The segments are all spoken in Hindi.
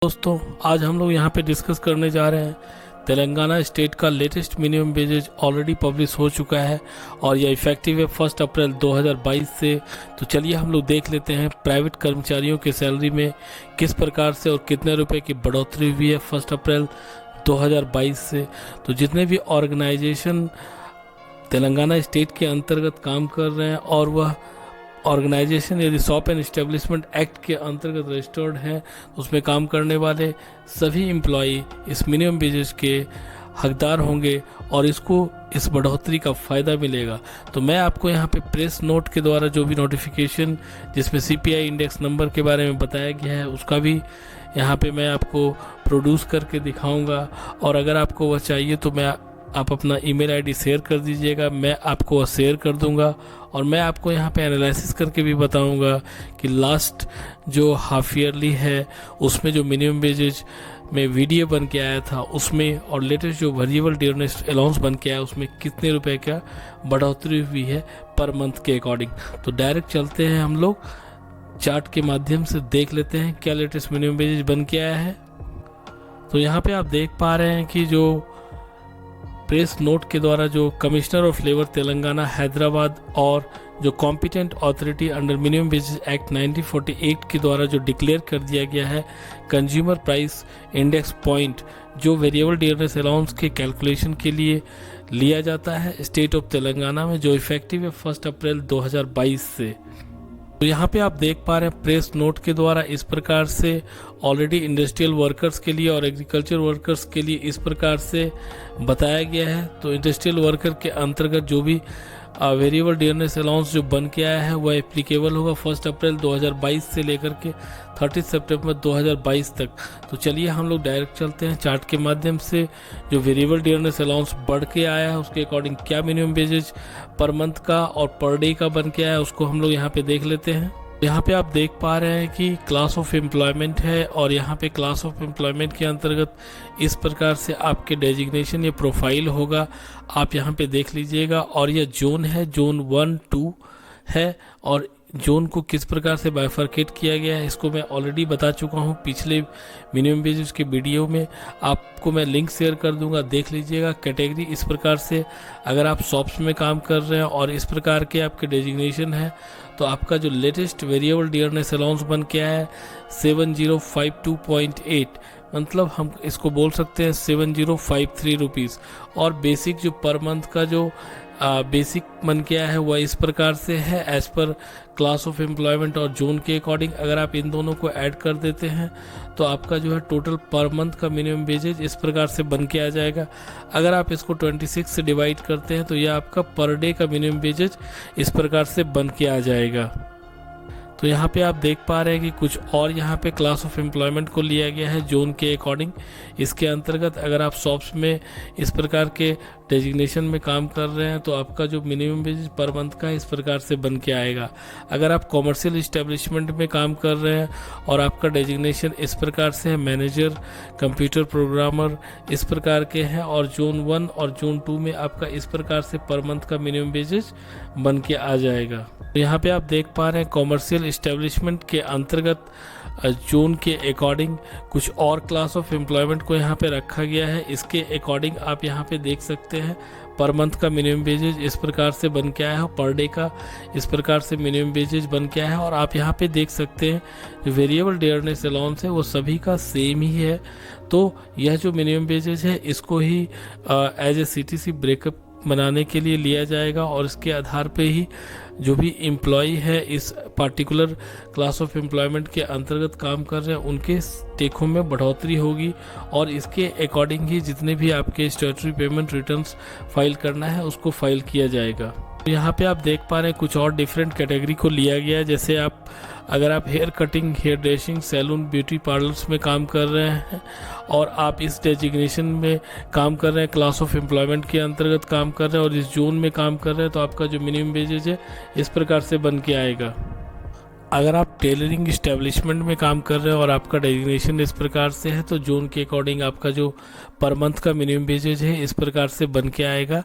दोस्तों, आज हम लोग यहाँ पे डिस्कस करने जा रहे हैं तेलंगाना स्टेट का latest minimum wages already publish हो चुका है और यह इफेक्टिव है 1 अप्रैल 2022 से। तो चलिए हम लोग देख लेते हैं प्राइवेट कर्मचारियों के सैलरी में किस प्रकार से और कितने रुपए की बढ़ोतरी हुई है 1 अप्रैल 2022 से। तो जितने भी ऑर्गेनाइजेशन तेलंगाना स्टेट के अंतर्गत काम कर रहे हैं और वह ऑर्गेनाइजेशन यदि शॉप एंड इस्टेब्लिशमेंट एक्ट के अंतर्गत रजिस्टर्ड है, उसमें काम करने वाले सभी एम्प्लॉई इस मिनिमम वेजेज के हकदार होंगे और इसको इस बढ़ोतरी का फ़ायदा मिलेगा। तो मैं आपको यहाँ पे प्रेस नोट के द्वारा जो भी नोटिफिकेशन जिसमें सीपीआई इंडेक्स नंबर के बारे में बताया गया है उसका भी यहाँ पे मैं आपको प्रोड्यूस करके दिखाऊंगा। और अगर आपको वह चाहिए तो आप अपना ईमेल आईडी शेयर कर दीजिएगा, मैं आपको वह शेयर कर दूंगा। और मैं आपको यहाँ पे एनालिसिस करके भी बताऊंगा कि लास्ट जो हाफ ईयरली है उसमें जो मिनिमम वेजेज में वीडियो बन के आया था उसमें और लेटेस्ट जो वेरिएबल डियरनेस अलाउंस बन के आया उसमें कितने रुपए का बढ़ोतरी हुई है पर मंथ के अकॉर्डिंग। तो डायरेक्ट चलते हैं, हम लोग चार्ट के माध्यम से देख लेते हैं क्या लेटेस्ट मिनिमम वेजेज बन के आया है। तो यहाँ पे आप देख पा रहे हैं कि जो प्रेस नोट के द्वारा जो commissioner of labour Telangana Hyderabad और जो competent authority under minimum wages act 1948 के द्वारा जो डिक्लेयर कर दिया गया है कंज्यूमर प्राइस इंडेक्स पॉइंट, जो वेरिएबल डियरनेस अलाउंस के कैलकुलेशन के लिए लिया जाता है स्टेट ऑफ तेलंगाना में, जो इफेक्टिव है 1 अप्रैल 2022 से। तो यहाँ पे आप देख पा रहे हैं प्रेस नोट के द्वारा इस प्रकार से ऑलरेडी इंडस्ट्रियल वर्कर्स के लिए और एग्रीकल्चर वर्कर्स के लिए इस प्रकार से बताया गया है। तो इंडस्ट्रियल वर्कर के अंतर्गत जो भी वेरिएबल डियरनेस अलाउंस जो बन के आया है वह एप्लीकेबल होगा 1 अप्रैल 2022 से लेकर के 30 सितंबर 2022 तक। तो चलिए हम लोग डायरेक्ट चलते हैं चार्ट के माध्यम से जो वेरिएबल डियरनेस अलाउंस बढ़ के आया है उसके अकॉर्डिंग क्या मिनिमम वेजेज पर मंथ का और पर डे का बन के आया है उसको हम लोग यहाँ पे देख लेते हैं। यहाँ पे आप देख पा रहे हैं कि क्लास ऑफ एम्प्लॉयमेंट है और यहाँ पे क्लास ऑफ एम्प्लॉयमेंट के अंतर्गत इस प्रकार से आपके डेजिग्नेशन या प्रोफाइल होगा, आप यहाँ पे देख लीजिएगा। और यह जोन है, जोन 1, 2 है और जोन को किस प्रकार से बाइफरकेट किया गया है इसको मैं ऑलरेडी बता चुका हूँ पिछले मिनिमम वेजेस के वीडियो में। आपको मैं लिंक शेयर कर दूंगा, देख लीजिएगा। कैटेगरी इस प्रकार से, अगर आप शॉप्स में काम कर रहे हैं और इस प्रकार के आपके डेजिग्नेशन है तो आपका जो लेटेस्ट वेरिएबल डियरनेस अलाउंस बन के आया है 7052.8, मतलब हम इसको बोल सकते हैं 7053 रुपीज़। और बेसिक जो पर मंथ का जो बेसिक बन के आया है वह इस प्रकार से है as per class of employment और जोन के अकॉर्डिंग। अगर आप इन दोनों को ऐड कर देते हैं तो आपका जो है टोटल पर मंथ का मिनिमम वेजेज इस प्रकार से बन के आ जाएगा। अगर आप इसको 26 से डिवाइड करते हैं तो यह आपका पर डे का मिनिमम वेजेज इस प्रकार से बन के आ जाएगा। तो यहाँ पे आप देख पा रहे हैं कि कुछ और यहाँ पे क्लास ऑफ एम्प्लॉयमेंट को लिया गया है जोन के अकॉर्डिंग। इसके अंतर्गत अगर आप शॉप्स में इस प्रकार के डेजिग्नेशन में काम कर रहे हैं तो आपका जो मिनिमम वेज पर मंथ का इस प्रकार से बन के आएगा। अगर आप कॉमर्शियल इस्टेब्लिशमेंट में काम कर रहे हैं और आपका डेजिग्नेशन इस प्रकार से है मैनेजर, कंप्यूटर प्रोग्रामर इस प्रकार के हैं और जोन 1 और जोन 2 में आपका इस प्रकार से पर मंथ का मिनिमम वेजेज बन के आ जाएगा। यहाँ पे आप देख पा रहे हैं कॉमर्शियल इस्टेब्लिशमेंट के अंतर्गत जोन के अकॉर्डिंग कुछ और क्लास ऑफ एम्प्लॉयमेंट को यहाँ पे रखा गया है। इसके अकॉर्डिंग आप यहाँ पे देख सकते हैं पर मंथ का मिनिमम वेजेज इस प्रकार से बन के आया है, पर डे का इस प्रकार से मिनिमम वेजेज बन के आया है। और आप यहाँ पे देख सकते हैं जो वेरिएबल डियरनेस अलाउंस है वो सभी का सेम ही है। तो यह जो मिनिमम वेजेज है इसको ही एज ए सीटीसी ब्रेकअप बनाने के लिए लिया जाएगा और इसके आधार पे ही जो भी एम्प्लॉय है इस पार्टिकुलर क्लास ऑफ एम्प्लॉयमेंट के अंतर्गत काम कर रहे हैं उनके टेक होम में बढ़ोतरी होगी और इसके अकॉर्डिंग ही जितने भी आपके स्टैट्यूटरी पेमेंट रिटर्न्स फाइल करना है उसको फाइल किया जाएगा। यहाँ पे आप देख पा रहे हैं कुछ और डिफरेंट कैटेगरी को लिया गया है। जैसे अगर आप hair cutting, hair dressing, salon, beauty parlours में काम कर रहे हैं और आप इस डेजिग्नेशन में काम कर रहे हैं, क्लास ऑफ एम्प्लॉयमेंट के अंतर्गत काम कर रहे हैं और इस जोन में काम कर रहे हैं तो आपका जो मिनिमम वेजेज है इस प्रकार से बन के आएगा। अगर आप टेलरिंग इस्टेब्लिशमेंट में काम कर रहे हो और आपका डेजिग्नेशन इस प्रकार से है तो जोन के अकॉर्डिंग आपका जो पर मंथ का मिनिमम वेजेज है इस प्रकार से बन के आएगा।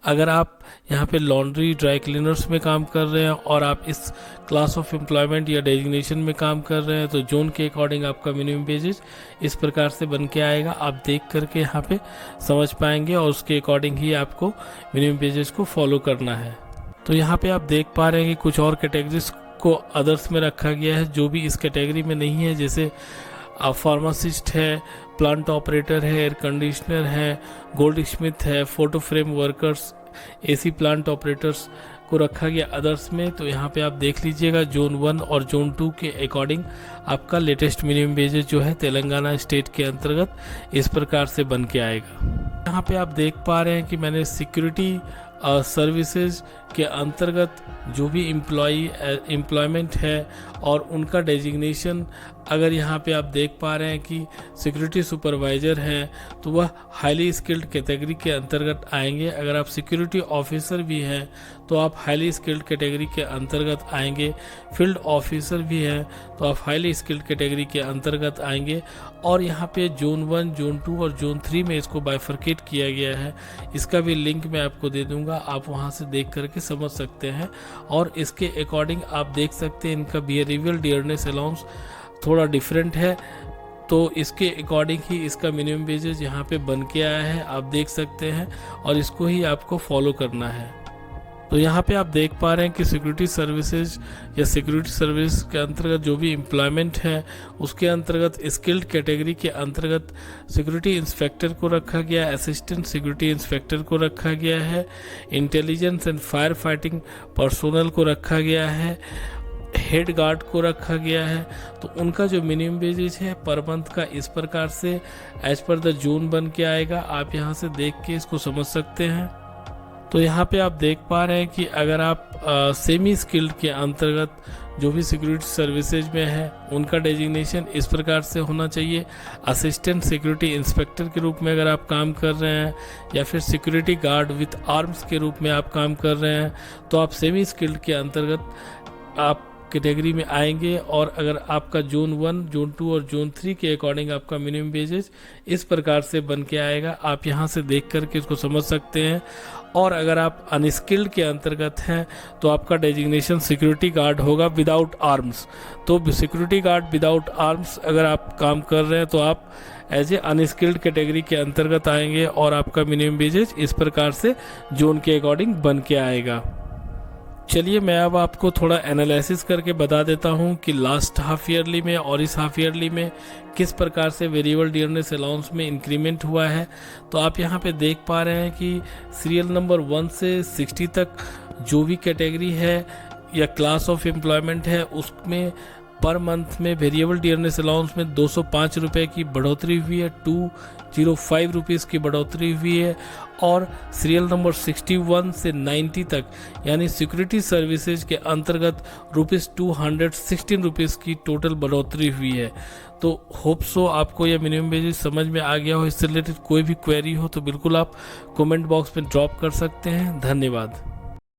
अगर आप यहाँ पे लॉन्ड्री ड्राई क्लीनर्स में काम कर रहे हैं और आप इस क्लास ऑफ एम्प्लॉयमेंट या डेजिग्नेशन में काम कर रहे हैं तो जोन के अकॉर्डिंग आपका मिनिमम वेजेज इस प्रकार से बन के आएगा। आप देख करके यहाँ पे समझ पाएंगे और उसके अकॉर्डिंग ही आपको मिनिमम वेजेज को फॉलो करना है। तो यहाँ पे आप देख पा रहे हैं कि कुछ और कैटेगरीज को अदर्स में रखा गया है जो भी इस कैटेगरी में नहीं है, जैसे फार्मासिस्ट है, प्लांट ऑपरेटर है, एयर कंडीशनर है, गोल्ड स्मिथ है, photo frame workers, AC plant operators को रखा गया अदर्स में। तो यहाँ पे आप देख लीजिएगा जोन 1 और जोन 2 के अकॉर्डिंग आपका लेटेस्ट मिनिमम वेजेज जो है तेलंगाना स्टेट के अंतर्गत इस प्रकार से बन के आएगा। यहाँ पे आप देख पा रहे हैं कि मैंने सिक्योरिटी सर्विसेज के अंतर्गत जो भी एम्प्लॉयमेंट है और उनका डेजिग्नेशन, अगर यहाँ पे आप देख पा रहे हैं कि सिक्योरिटी सुपरवाइज़र है तो वह हाईली स्किल्ड कैटेगरी के अंतर्गत आएंगे। अगर आप सिक्योरिटी ऑफिसर भी हैं तो आप हाईली स्किल्ड कैटेगरी के अंतर्गत आएंगे। फील्ड ऑफिसर भी हैं तो आप हाईली स्किल्ड कैटेगरी के अंतर्गत आएंगे। और यहाँ पे जोन 1, जोन 2 और जोन 3 में इसको बाइफरकेट किया गया है। इसका भी लिंक मैं आपको दे दूँगा, आप वहाँ से देख करके समझ सकते हैं। और इसके अकॉर्डिंग आप देख सकते हैं इनका बिहेवियरल डियरनेस अलाउंस थोड़ा डिफरेंट है, तो इसके अकॉर्डिंग ही इसका मिनिमम वेजेज यहाँ पे बन के आया है, आप देख सकते हैं। और इसको ही आपको फॉलो करना है। तो यहाँ पे आप देख पा रहे हैं कि सिक्योरिटी सर्विसेज या सिक्योरिटी सर्विस के अंतर्गत जो भी एम्प्लॉयमेंट है उसके अंतर्गत स्किल्ड कैटेगरी के अंतर्गत सिक्योरिटी इंस्पेक्टर को रखा गया है, असिस्टेंट सिक्योरिटी इंस्पेक्टर को रखा गया है, intelligence and fire fighting personnel को रखा गया है, हेड गार्ड को रखा गया है। तो उनका जो मिनिमम वेजेज है पर मंथ का इस प्रकार से एज पर द जोन बन के आएगा। आप यहाँ से देख के इसको समझ सकते हैं। तो यहाँ पे आप देख पा रहे हैं कि अगर आप सेमी स्किल्ड के अंतर्गत जो भी सिक्योरिटी सर्विसेज में है उनका डेजिग्नेशन इस प्रकार से होना चाहिए। असिस्टेंट सिक्योरिटी इंस्पेक्टर के रूप में अगर आप काम कर रहे हैं या फिर सिक्योरिटी गार्ड विथ आर्म्स के रूप में आप काम कर रहे हैं तो आप सेमी स्किल्ड के अंतर्गत आप कैटेगरी में आएंगे। और अगर आपका जोन 1, जोन 2 और जोन 3 के अकॉर्डिंग आपका मिनिमम वेजेज इस प्रकार से बन के आएगा। आप यहाँ से देख करके इसको समझ सकते हैं। और अगर आप अनस्किल्ड के अंतर्गत हैं तो आपका डेजिग्नेशन सिक्योरिटी गार्ड होगा विदाउट आर्म्स। तो सिक्योरिटी गार्ड विदाउट आर्म्स अगर आप काम कर रहे हैं तो आप एज ए अनस्किल्ड कैटेगरी के अंतर्गत आएंगे और आपका मिनिमम वेजेज इस प्रकार से जोन के अकॉर्डिंग बन के आएगा। चलिए मैं अब आपको थोड़ा एनालिसिस करके बता देता हूं कि लास्ट हाफ ईयरली में और इस हाफ ईयरली में किस प्रकार से वेरिएबल डियरनेस अलाउंस में इंक्रीमेंट हुआ है। तो आप यहां पे देख पा रहे हैं कि सीरियल नंबर 1 से 60 तक जो भी कैटेगरी है या क्लास ऑफ एम्प्लॉयमेंट है उसमें पर मंथ में वेरिएबल डियरनेस अलाउंस में 205 रुपये की बढ़ोतरी हुई है, 205 रुपीज़ की बढ़ोतरी हुई है। और सीरियल नंबर 61 से 90 तक यानी सिक्योरिटी सर्विसेज के अंतर्गत ₹216 रुपीज़ की टोटल बढ़ोतरी हुई है। तो होप सो आपको यह मिनिमम वेजेज समझ में आ गया हो। इससे रिलेटेड कोई भी क्वेरी हो तो बिल्कुल आप कमेंट बॉक्स में ड्रॉप कर सकते हैं। धन्यवाद।